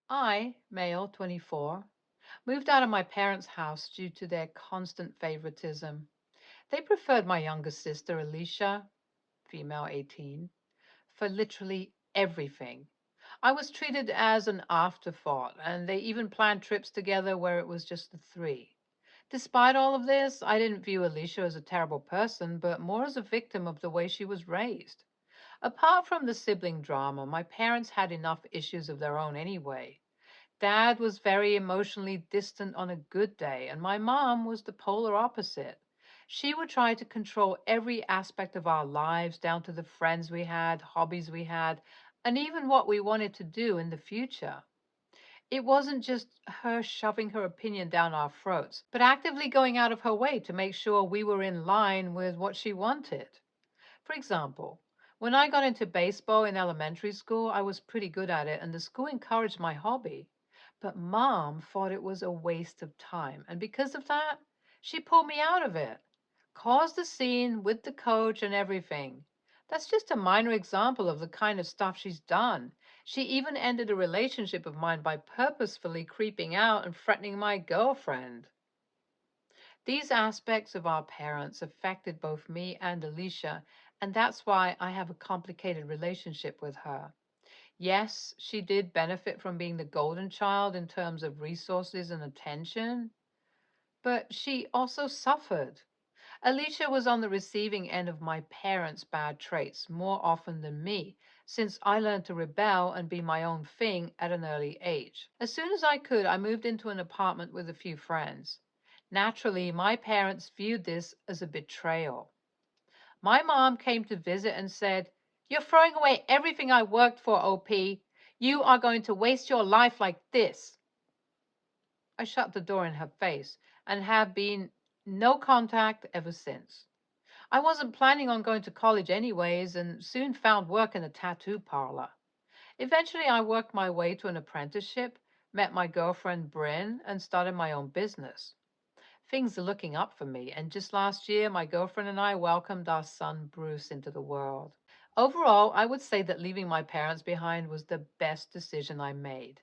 I, male 24, moved out of my parents' house due to their constant favoritism. They preferred my younger sister, Alicia, female 18, for literally everything. I was treated as an afterthought, and they even planned trips together where it was just the three. Despite all of this, I didn't view Alicia as a terrible person, but more as a victim of the way she was raised. Apart from the sibling drama, my parents had enough issues of their own anyway. Dad was very emotionally distant on a good day, and my mom was the polar opposite. She would try to control every aspect of our lives, down to the friends we had, hobbies we had, and even what we wanted to do in the future. It wasn't just her shoving her opinion down our throats, but actively going out of her way to make sure we were in line with what she wanted. For example, when I got into baseball in elementary school, I was pretty good at it, and the school encouraged my hobby. But mom thought it was a waste of time, and because of that, she pulled me out of it, caused a scene with the coach and everything. That's just a minor example of the kind of stuff she's done. She even ended a relationship of mine by purposefully creeping out and threatening my girlfriend. These aspects of our parents affected both me and Alicia, and that's why I have a complicated relationship with her. Yes, she did benefit from being the golden child in terms of resources and attention, but she also suffered. Alicia was on the receiving end of my parents' bad traits more often than me, since I learned to rebel and be my own thing at an early age. As soon as I could, I moved into an apartment with a few friends. Naturally, my parents viewed this as a betrayal. My mom came to visit and said, "You're throwing away everything I worked for, OP. You are going to waste your life like this." I shut the door in her face and have been no contact ever since. I wasn't planning on going to college anyways and soon found work in a tattoo parlor. Eventually, I worked my way to an apprenticeship, met my girlfriend Bryn, and started my own business. Things are looking up for me, and just last year, my girlfriend and I welcomed our son Bruce into the world. Overall, I would say that leaving my parents behind was the best decision I made.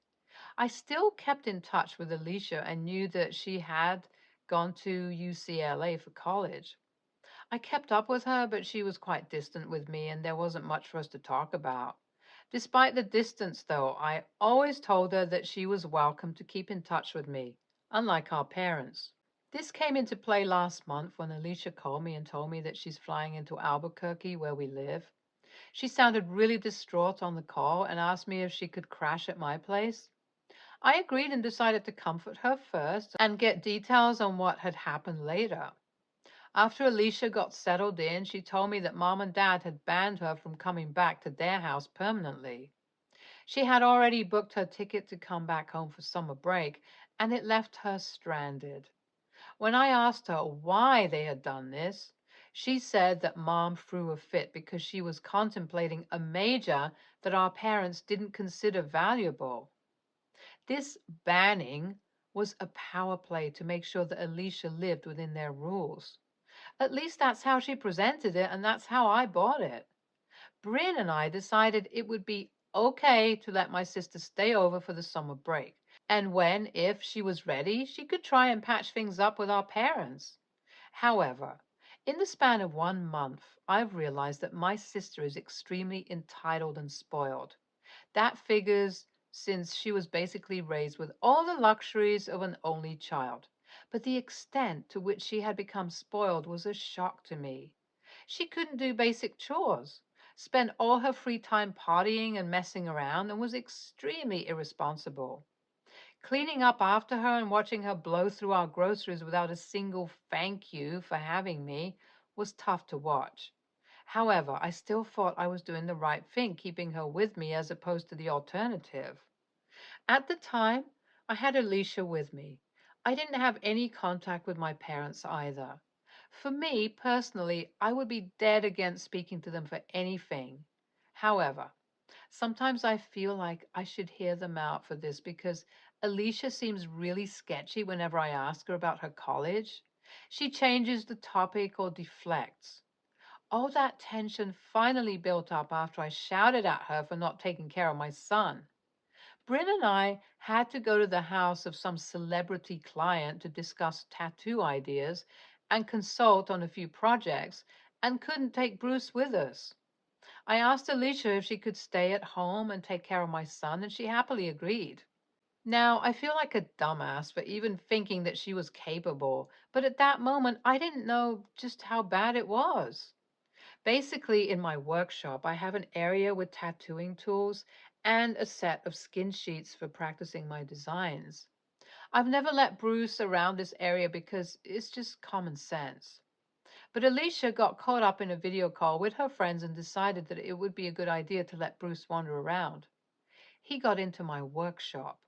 I still kept in touch with Alicia and knew that she had gone to UCLA for college. I kept up with her, but she was quite distant with me, and there wasn't much for us to talk about. Despite the distance, though, I always told her that she was welcome to keep in touch with me, unlike our parents. This came into play last month when Alicia called me and told me that she's flying into Albuquerque, where we live. She sounded really distraught on the call and asked me if she could crash at my place. I agreed and decided to comfort her first and get details on what had happened later. After Alicia got settled in, she told me that mom and dad had banned her from coming back to their house permanently. She had already booked her ticket to come back home for summer break, and it left her stranded. When I asked her why they had done this, she said that mom threw a fit because she was contemplating a major that our parents didn't consider valuable. This banning was a power play to make sure that Alicia lived within their rules. At least that's how she presented it, and that's how I bought it. Bryn and I decided it would be okay to let my sister stay over for the summer break. And when, if she was ready, she could try and patch things up with our parents. However, in the span of 1 month, I've realized that my sister is extremely entitled and spoiled. That figures since she was basically raised with all the luxuries of an only child. But the extent to which she had become spoiled was a shock to me. She couldn't do basic chores, spent all her free time partying and messing around, and was extremely irresponsible. Cleaning up after her and watching her blow through our groceries without a single thank you for having me was tough to watch. However, I still thought I was doing the right thing, keeping her with me as opposed to the alternative. At the time, I had Alicia with me. I didn't have any contact with my parents either. For me, personally, I would be dead against speaking to them for anything. However, sometimes I feel like I should hear them out for this because Alicia seems really sketchy whenever I ask her about her college. She changes the topic or deflects. All that tension finally built up after I shouted at her for not taking care of my son. Bryn and I had to go to the house of some celebrity client to discuss tattoo ideas and consult on a few projects, and couldn't take Bruce with us. I asked Alicia if she could stay at home and take care of my son, and she happily agreed. Now, I feel like a dumbass for even thinking that she was capable, but at that moment, I didn't know just how bad it was. Basically, in my workshop, I have an area with tattooing tools and a set of skin sheets for practicing my designs. I've never let Bruce around this area because it's just common sense. But Alicia got caught up in a video call with her friends and decided that it would be a good idea to let Bruce wander around. He got into my workshop.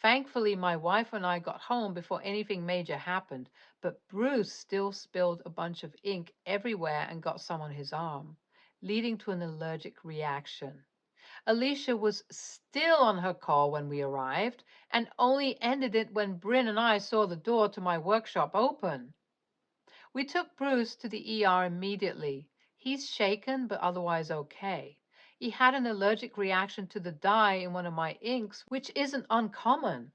Thankfully, my wife and I got home before anything major happened, but Bruce still spilled a bunch of ink everywhere and got some on his arm, leading to an allergic reaction. Alicia was still on her call when we arrived and only ended it when Bryn and I saw the door to my workshop open. We took Bruce to the ER immediately. He's shaken, but otherwise okay. He had an allergic reaction to the dye in one of my inks, which isn't uncommon.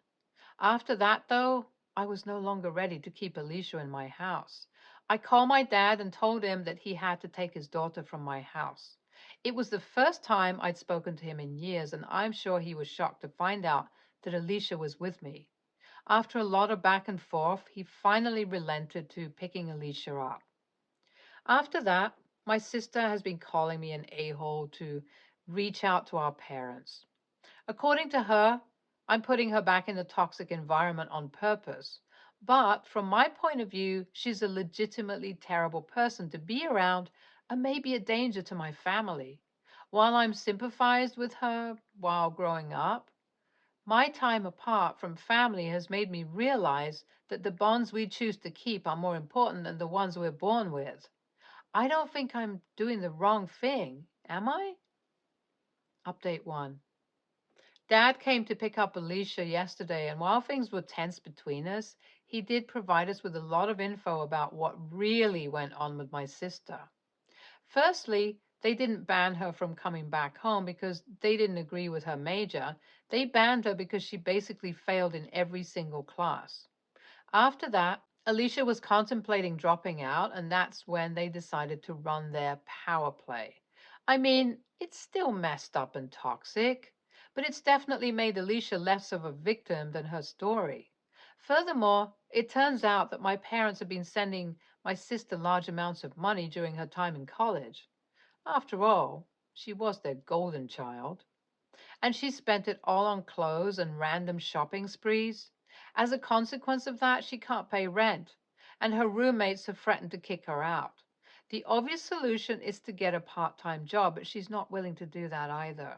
After that, though, I was no longer ready to keep Alicia in my house. I called my dad and told him that he had to take his daughter from my house. It was the first time I'd spoken to him in years, and I'm sure he was shocked to find out that Alicia was with me. After a lot of back and forth, he finally relented to picking Alicia up. After that, my sister has been calling me an a-hole to reach out to our parents. According to her, I'm putting her back in a toxic environment on purpose. But from my point of view, she's a legitimately terrible person to be around and maybe a danger to my family. While I'm sympathized with her while growing up, my time apart from family has made me realize that the bonds we choose to keep are more important than the ones we're born with. I don't think I'm doing the wrong thing, am I? Update 1. Dad came to pick up Alicia yesterday, and while things were tense between us, he did provide us with a lot of info about what really went on with my sister. Firstly, they didn't ban her from coming back home because they didn't agree with her major. They banned her because she basically failed in every single class. After that, Alicia was contemplating dropping out, and that's when they decided to run their power play. I mean, it's still messed up and toxic, but it's definitely made Alicia less of a victim than her story. Furthermore, it turns out that my parents have been sending my sister large amounts of money during her time in college. After all, she was their golden child. And she spent it all on clothes and random shopping sprees. As a consequence of that, she can't pay rent, and her roommates have threatened to kick her out. The obvious solution is to get a part-time job, but she's not willing to do that either.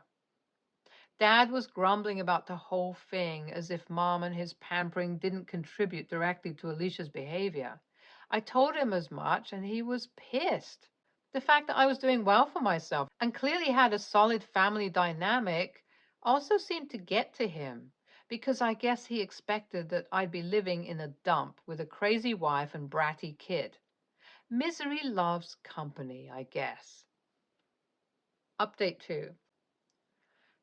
Dad was grumbling about the whole thing as if Mom and his pampering didn't contribute directly to Alicia's behavior. I told him as much, and he was pissed. The fact that I was doing well for myself and clearly had a solid family dynamic also seemed to get to him, because I guess he expected that I'd be living in a dump with a crazy wife and bratty kid. Misery loves company, I guess. Update 2.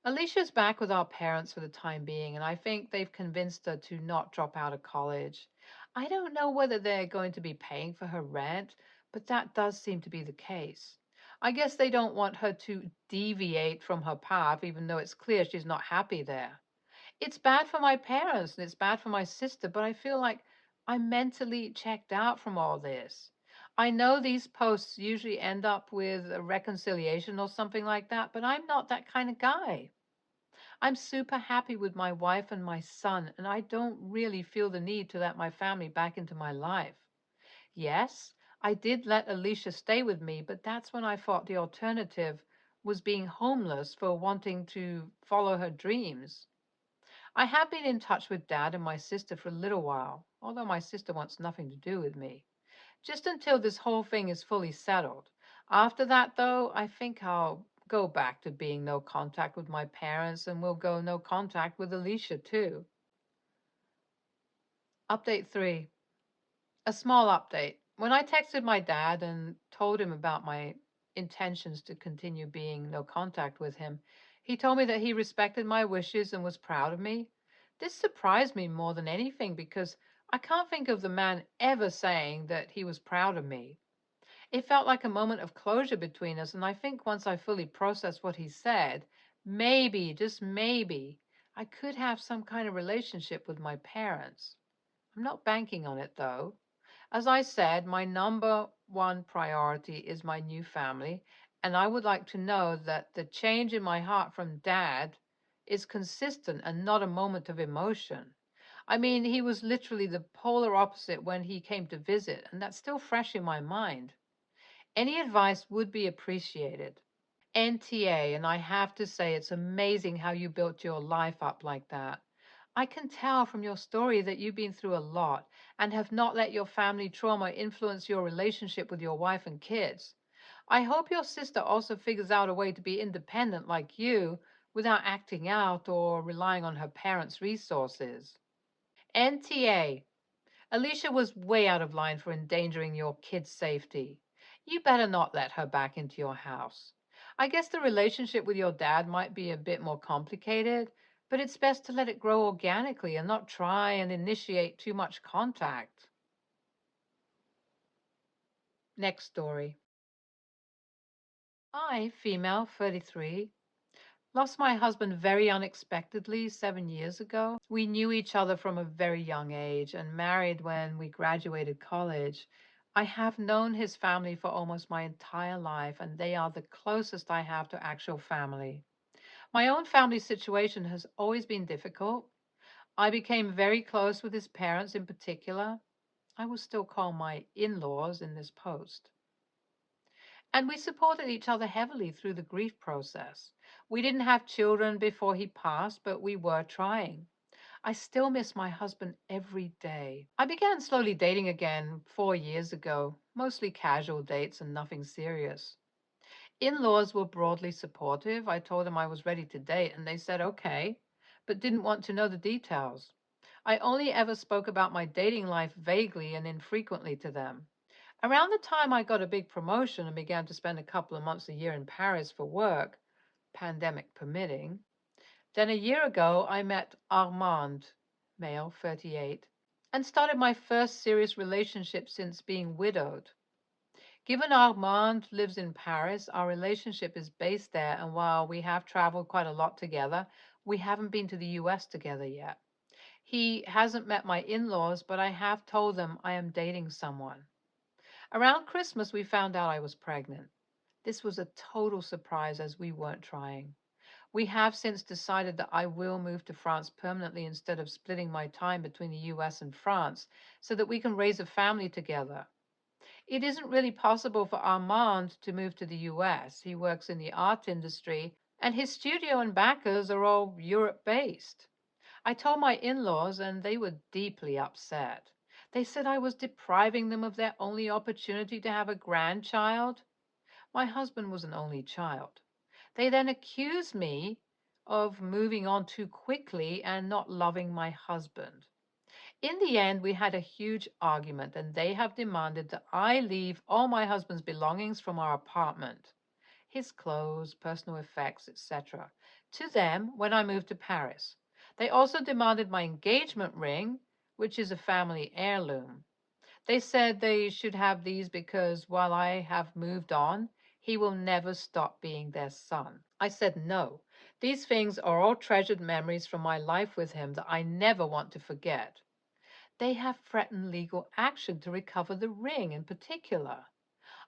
Alicia's back with our parents for the time being, and I think they've convinced her to not drop out of college. I don't know whether they're going to be paying for her rent, but that does seem to be the case. I guess they don't want her to deviate from her path, even though it's clear she's not happy there. It's bad for my parents and it's bad for my sister, but I feel like I'm mentally checked out from all this. I know these posts usually end up with a reconciliation or something like that, but I'm not that kind of guy. I'm super happy with my wife and my son, and I don't really feel the need to let my family back into my life. Yes, I did let Alicia stay with me, but that's when I thought the alternative was being homeless for wanting to follow her dreams. I have been in touch with Dad and my sister for a little while, although my sister wants nothing to do with me, just until this whole thing is fully settled. After that, though, I think I'll go back to being no contact with my parents, and we'll go no contact with Alicia, too. Update 3. A small update. When I texted my dad and told him about my intentions to continue being no contact with him, He told me that he respected my wishes and was proud of me. This surprised me more than anything because I can't think of the man ever saying that he was proud of me. It felt like a moment of closure between us, and I think once I fully processed what he said, maybe, just maybe, I could have some kind of relationship with my parents. I'm not banking on it though. As I said, my number one priority is my new family, and I would like to know that the change in my heart from dad is consistent and not a moment of emotion. I mean, he was literally the polar opposite when he came to visit, and that's still fresh in my mind. Any advice would be appreciated. NTA, and I have to say, it's amazing how you built your life up like that. I can tell from your story that you've been through a lot and have not let your family trauma influence your relationship with your wife and kids. I hope your sister also figures out a way to be independent like you without acting out or relying on her parents' resources. NTA, Alicia was way out of line for endangering your kid's safety. You better not let her back into your house. I guess the relationship with your dad might be a bit more complicated, but it's best to let it grow organically and not try and initiate too much contact. Next story. I, female, 33, lost my husband very unexpectedly 7 years ago. We knew each other from a very young age and married when we graduated college. I have known his family for almost my entire life, and they are the closest I have to actual family. My own family situation has always been difficult. I became very close with his parents in particular. I will still call my in laws in this post. And we supported each other heavily through the grief process. We didn't have children before he passed, but we were trying. I still miss my husband every day. I began slowly dating again 4 years ago, mostly casual dates and nothing serious. In laws were broadly supportive. I told them I was ready to date, and they said okay, but didn't want to know the details. I only ever spoke about my dating life vaguely and infrequently to them. Around the time I got a big promotion and began to spend a couple of months a year in Paris for work, pandemic permitting, then a year ago I met Armand, male, 38, and started my first serious relationship since being widowed. Given Armand lives in Paris, our relationship is based there, and while we have traveled quite a lot together, we haven't been to the US together yet. He hasn't met my in laws, but I have told them I am dating someone. Around Christmas, we found out I was pregnant. This was a total surprise as we weren't trying. We have since decided that I will move to France permanently instead of splitting my time between the US and France so that we can raise a family together. It isn't really possible for Armand to move to the US. He works in the art industry, and his studio and backers are all Europe based. I told my in laws, and they were deeply upset. They said I was depriving them of their only opportunity to have a grandchild. My husband was an only child. They then accused me of moving on too quickly and not loving my husband. In the end, we had a huge argument, and they have demanded that I leave all my husband's belongings from our apartment, his clothes, personal effects, etc., to them when I moved to Paris. They also demanded my engagement ring, which is a family heirloom. They said they should have these because while I have moved on, he will never stop being their son. I said no. These things are all treasured memories from my life with him that I never want to forget. They have threatened legal action to recover the ring in particular.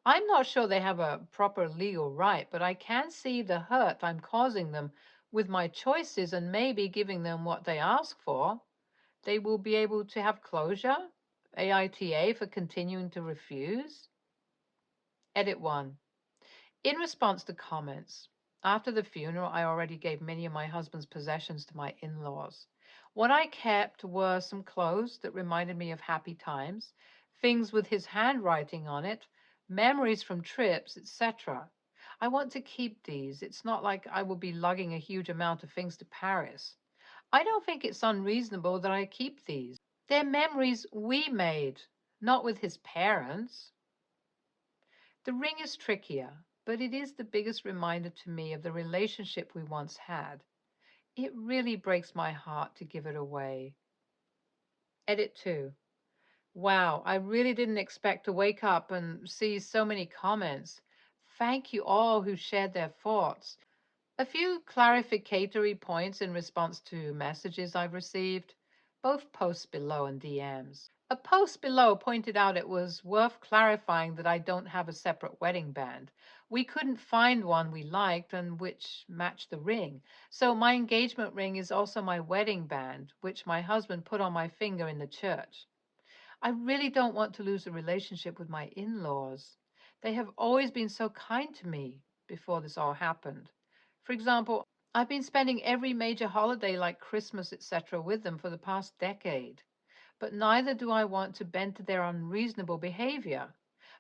I'm not sure they have a proper legal right, but I can see the hurt I'm causing them with my choices and maybe giving them what they ask for. They will be able to have closure, AITA for continuing to refuse. Edit 1. In response to comments, after the funeral, I already gave many of my husband's possessions to my in laws. What I kept were some clothes that reminded me of happy times, things with his handwriting on it, memories from trips, etc. I want to keep these. It's not like I will be lugging a huge amount of things to Paris. I don't think it's unreasonable that I keep these. They're memories we made, not with his parents. The ring is trickier. but it is the biggest reminder to me of the relationship we once had. It really breaks my heart to give it away. Edit 2. Wow, I really didn't expect to wake up and see so many comments. Thank you all who shared their thoughts. A few clarificatory points in response to messages I've received, both posts below and DMs. A post below pointed out it was worth clarifying that I don't have a separate wedding band. We couldn't find one we liked and which matched the ring. So my engagement ring is also my wedding band, which my husband put on my finger in the church. I really don't want to lose a relationship with my in-laws. They have always been so kind to me before this all happened. For example, I've been spending every major holiday like Christmas, etc., with them for the past decade. But neither do I want to bend to their unreasonable behavior.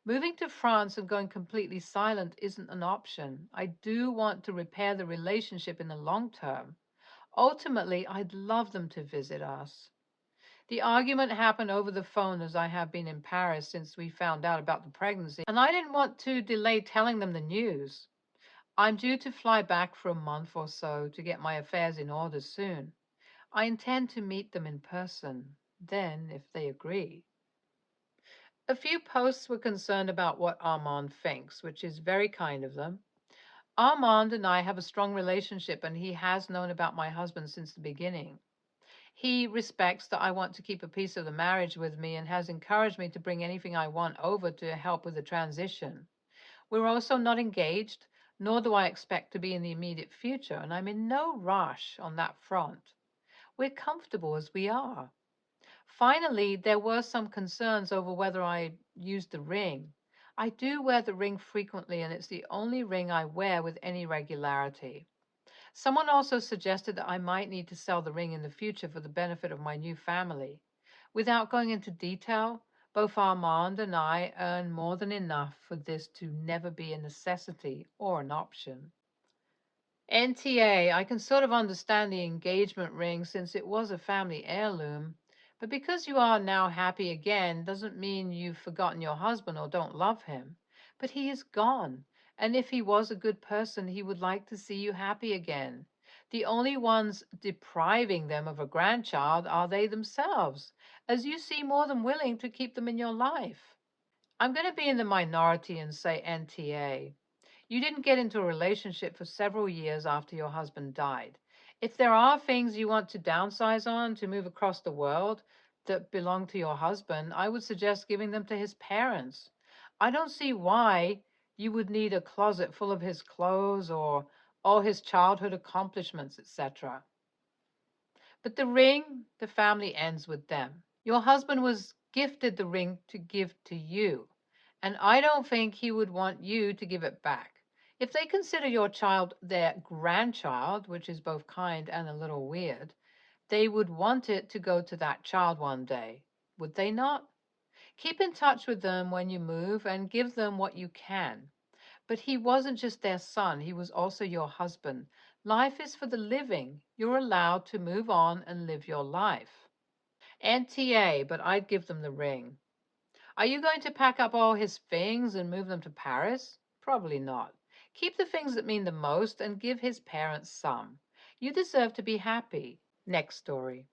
Moving to France and going completely silent isn't an option. I do want to repair the relationship in the long term. Ultimately, I'd love them to visit us. The argument happened over the phone as I have been in Paris since we found out about the pregnancy, and I didn't want to delay telling them the news. I'm due to fly back for a month or so to get my affairs in order soon. I intend to meet them in person, then, if they agree. A few posts were concerned about what Armand thinks, which is very kind of them. Armand and I have a strong relationship, and he has known about my husband since the beginning. He respects that I want to keep a piece of the marriage with me and has encouraged me to bring anything I want over to help with the transition. We're also not engaged, nor do I expect to be in the immediate future, and I'm in no rush on that front. We're comfortable as we are. Finally, there were some concerns over whether I used the ring. I do wear the ring frequently, and it's the only ring I wear with any regularity. Someone also suggested that I might need to sell the ring in the future for the benefit of my new family. Without going into detail, both Armand and I earn more than enough for this to never be a necessity or an option. NTA, I can sort of understand the engagement ring since it was a family heirloom, but because you are now happy again doesn't mean you've forgotten your husband or don't love him. But he is gone, and if he was a good person, he would like to see you happy again. The only ones depriving them of a grandchild are they themselves, as you seem more than willing to keep them in your life. I'm going to be in the minority and say NTA. You didn't get into a relationship for several years after your husband died. If there are things you want to downsize on to move across the world that belong to your husband, I would suggest giving them to his parents. I don't see why you would need a closet full of his clothes or all his childhood accomplishments, etc. But the ring, the family ends with them. Your husband was gifted the ring to give to you, and I don't think he would want you to give it back. If they consider your child their grandchild, which is both kind and a little weird, they would want it to go to that child one day, would they not? Keep in touch with them when you move and give them what you can. But he wasn't just their son, he was also your husband. Life is for the living. You're allowed to move on and live your life. NTA, but I'd give them the ring. Are you going to pack up all his things and move them to Paris? Probably not. Keep the things that mean the most and give his parents some. You deserve to be happy. Next story.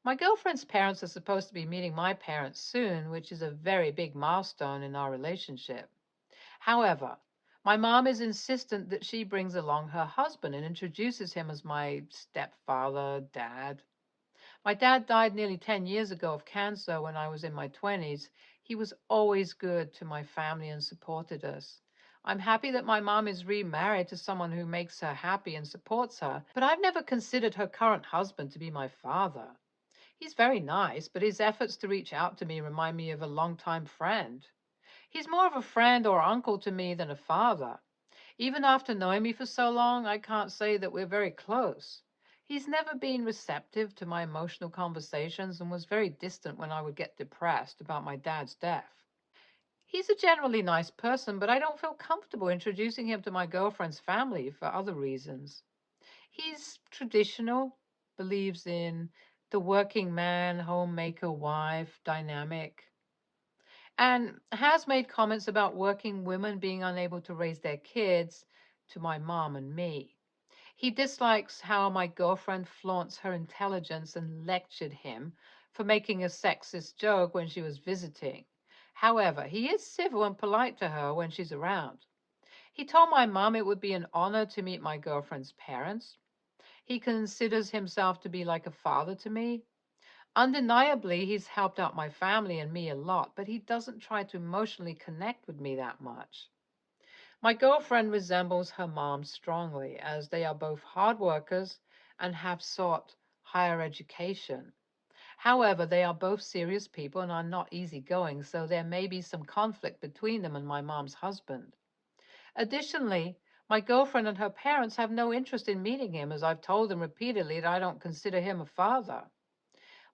My girlfriend's parents are supposed to be meeting my parents soon, which is a very big milestone in our relationship. However, my mom is insistent that she brings along her husband and introduces him as my stepfather, dad. My dad died nearly 10 years ago of cancer when I was in my 20s. He was always good to my family and supported us. I'm happy that my mom is remarried to someone who makes her happy and supports her, but I've never considered her current husband to be my father. He's very nice, but his efforts to reach out to me remind me of a longtime friend. He's more of a friend or uncle to me than a father. Even after knowing me for so long, I can't say that we're very close. He's never been receptive to my emotional conversations and was very distant when I would get depressed about my dad's death. He's a generally nice person, but I don't feel comfortable introducing him to my girlfriend's family for other reasons. He's traditional, believes in the working man, homemaker, wife dynamic. and has made comments about working women being unable to raise their kids to my mom and me. He dislikes how my girlfriend flaunts her intelligence and lectured him for making a sexist joke when she was visiting. However, he is civil and polite to her when she's around. He told my mom it would be an honor to meet my girlfriend's parents. He considers himself to be like a father to me. Undeniably, he's helped out my family and me a lot, but he doesn't try to emotionally connect with me that much. My girlfriend resembles her mom strongly, as they are both hard workers and have sought higher education. However, they are both serious people and are not easygoing, so there may be some conflict between them and my mom's husband. Additionally, my girlfriend and her parents have no interest in meeting him, as I've told them repeatedly that I don't consider him a father.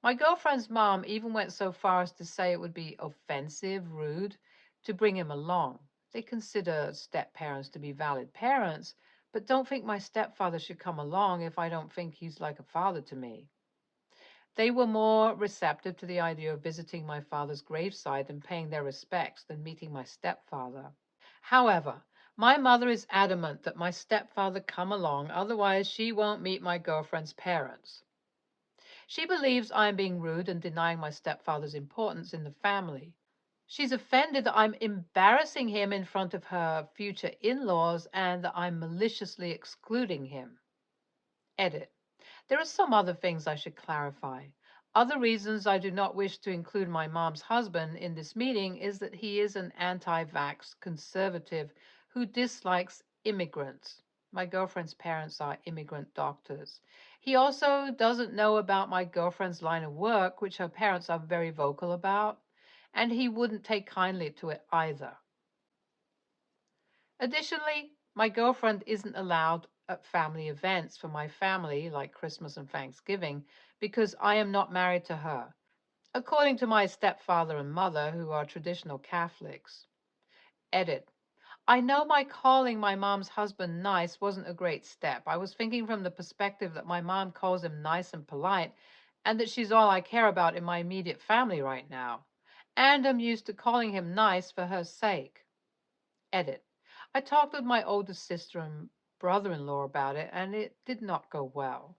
My girlfriend's mom even went so far as to say it would be offensive, rude, to bring him along. They consider step parents to be valid parents, but don't think my stepfather should come along if I don't think he's like a father to me. They were more receptive to the idea of visiting my father's gravesite and paying their respects than meeting my stepfather. However, my mother is adamant that my stepfather come along, otherwise she won't meet my girlfriend's parents. She believes I am being rude and denying my stepfather's importance in the family. She's offended that I'm embarrassing him in front of her future in-laws and that I'm maliciously excluding him. Edit. There are some other things I should clarify. Other reasons I do not wish to include my mom's husband in this meeting is that he is an anti-vax conservative who dislikes immigrants. My girlfriend's parents are immigrant doctors. He also doesn't know about my girlfriend's line of work, which her parents are very vocal about, and he wouldn't take kindly to it either. Additionally, my girlfriend isn't allowed at family events for my family, like Christmas and Thanksgiving, because I am not married to her, according to my stepfather and mother, who are traditional Catholics. Edit. I know my calling my mom's husband nice wasn't a great step. I was thinking from the perspective that my mom calls him nice and polite, and that she's all I care about in my immediate family right now. And I'm used to calling him nice for her sake. Edit. I talked with my oldest sister and brother-in-law about it, and it did not go well.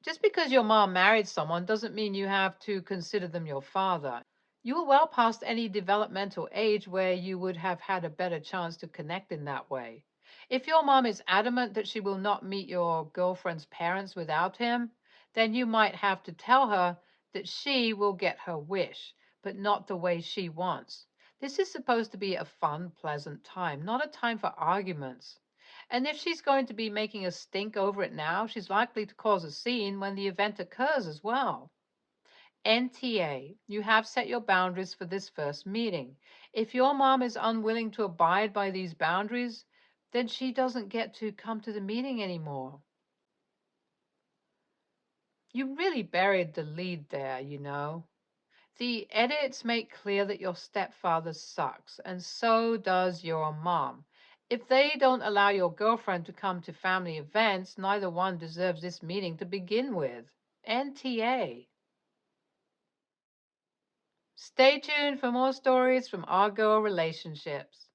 Just because your mom married someone doesn't mean you have to consider them your father. You are well past any developmental age where you would have had a better chance to connect in that way. If your mom is adamant that she will not meet your girlfriend's parents without him, then you might have to tell her that she will get her wish, but not the way she wants. This is supposed to be a fun, pleasant time, not a time for arguments. And if she's going to be making a stink over it now, she's likely to cause a scene when the event occurs as well. NTA, you have set your boundaries for this first meeting. If your mom is unwilling to abide by these boundaries, then she doesn't get to come to the meeting anymore. You really buried the lead there, you know. The edits make clear that your stepfather sucks, and so does your mom. If they don't allow your girlfriend to come to family events, neither one deserves this meeting to begin with. NTA. Stay tuned for more stories from our girl relationships.